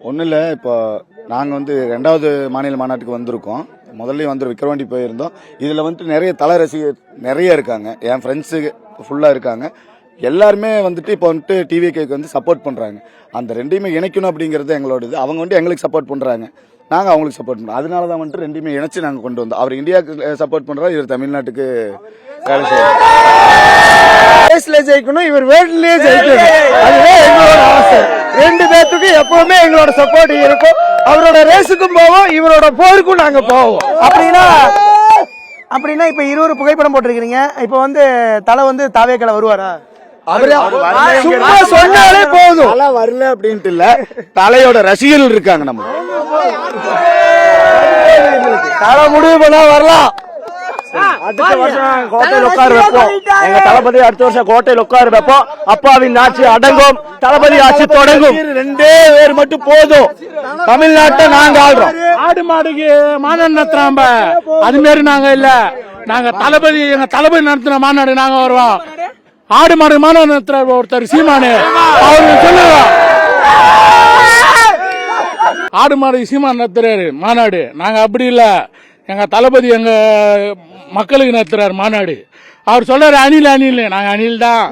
ஒன்றும் இல்லை, இப்போ நாங்கள் வந்து 2வது மாநில மாநாட்டுக்கு வந்திருக்கோம். முதல்ல வந்து விக்கிரவாண்டி போயிருந்தோம். இதில் வந்துட்டு நிறைய தல ரசிகர் நிறைய இருக்காங்க. என் ஃப்ரெண்ட்ஸு ஃபுல்லாக இருக்காங்க. எல்லாருமே வந்துட்டு இப்போ வந்துட்டு டிவிகேக்கு வந்து சப்போர்ட் பண்ணுறாங்க. அந்த ரெண்டையுமே இணைக்கணும் அப்படிங்கிறது எங்களோட இது. அவங்க வந்து எங்களுக்கு சப்போர்ட் பண்ணுறாங்க, நாங்கள் அவங்களுக்கு சப்போர்ட் பண்ணுறோம். அதனால தான் வந்துட்டு ரெண்டையுமே இணைச்சு நாங்கள் கொண்டு வந்தோம். அவர் இந்தியாவுக்கு சப்போர்ட் பண்ணுறோம், இவர் தமிழ்நாட்டுக்கு வேலை செய்யணும். ஜெயிக்கணும், இவர் வேர்ல்ட்லயே ஜெயிக்கணும், அதுவே எங்களோட ஆசை. ரெண்டு பேர்த்துக்கு எப்பவுமே எங்களோட சப்போர்ட் இருக்கும். அவரோட ரேஸுக்கும் போவோம், இவரோட போருக்கும் நாங்க போவோம். அப்படின்னா இப்ப 20 புகைப்படம் போட்டிருக்கீங்க. இப்ப வந்து தலை வந்து தாவேக்கல வருவாரா? சும்மா சொன்னாலே போதும். தலை வரல அப்படின்ட்டு இல்ல, தலையோட ரசிகர்கள் இருக்காங்க. நம்ம தலை முடிவு பண்ணா வரலாம். அடுத்த வருஷம் கோட்டையில் உட்கார வைப்போம். எங்க தளபதி அடுத்த வருஷம் கோட்டையில் உட்கார வைப்போம். அப்பாவின் ஆட்சி அடங்கும், தளபதி ஆட்சி தொடங்கும். 2 பேர் மட்டும் போதும், தமிழ்நாட்டை நாங்க ஆள்றோம். ஆடு மாடுக்கு மாநாடு நடத்துறாம்ப, அது மாரி நாங்க இல்ல. நாங்க எங்க தளபதி நடத்துற மாநாடு நாங்க வருவோம். ஆடு மாடு மாநாடு நடத்துற ஒருத்தர் சீமானு, அவரு சொல்லுவோம். ஆடு மாடு சீமான் நடத்துறாரு மாநாடு, நாங்க அப்படி இல்ல. எங்க தளபதி எங்க மக்களுக்கு நடத்துறாரு மாநாடு. அவர் சொல்றாரு அணில், நாங்க அணில் தான்.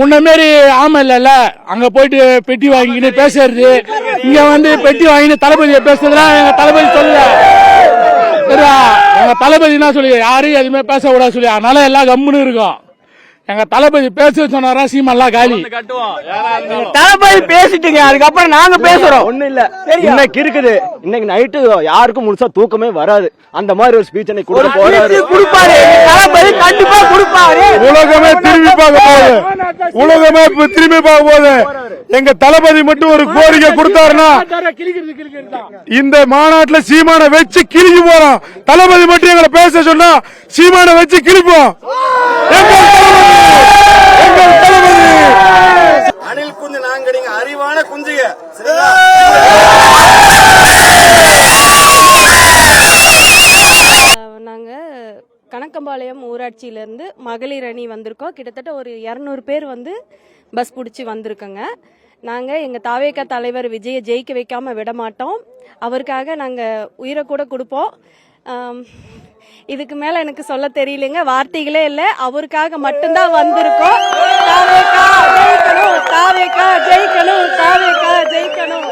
உன்ன மாரி ஆமா இல்ல, அங்க போயிட்டு பெட்டி வாங்கின்னு பேசுறது, இங்க வந்து பெட்டி வாங்கின்னு தளபதியை பேசுறதுலாம் எங்க தளபதி சொல்லல. எங்க தளபதி என்ன சொல்லி யாரையும் எதுவுமே பேச விடாது சொல்லி, அதனால எல்லாம் கம்முன்னு இருக்கும். எங்க தளபதி பேச சொன்னாரா சீமெல்லாம் காலி. தளபதி பேசிட்டுங்க, அதுக்கப்புறம் நாங்க பேசுறோம். ஒண்ணு இல்ல, இன்னைக்கு இருக்குது. இன்னைக்கு நைட்டு யாருக்கும் முழுசா தூக்கமே வராது. அந்த மாதிரி ஒரு ஸ்பீச் கொடுப்பாரு. தளபதி கண்டிப்பா கொடுப்பாரு. உலகமே திரும்பி பார்க்க போகுது. எங்க தளபதி மட்டும் ஒரு கோரிக்கை கொடுத்தாருன்னா, இந்த மாநாட்டுல சீமானை வச்சு கிழிஞ்சு போறோம். தளபதி மட்டும் எங்களை பேச சொன்னா சீமானை வச்சு கிழிப்போம். அணில் குஞ்சு நாங்கடிங்க, அறிவான குஞ்சுங்க. நாங்க கணக்கம்பாளையம் ஊராட்சியிலேருந்து மகளிர் அணி வந்திருக்கோம். கிட்டத்தட்ட ஒரு 200 பேர் வந்து பஸ் பிடிச்சி வந்திருக்கோங்க. நாங்கள் எங்கள் தாவேகா தலைவர் விஜயை ஜெயிக்க வைக்காம விட மாட்டோம். அவருக்காக நாங்கள் உயிரை கூட கொடுப்போம். இதுக்கு மேல எனக்கு சொல்ல தெரியலங்க, வார்த்தைகளே இல்ல. அவருக்காக மட்டும்தான் வந்திருக்கோம். தாவேகா ஜெயிக்கணும், தாவேகா ஜெயிக்கணும், தாவேகா ஜெயிக்கணும்.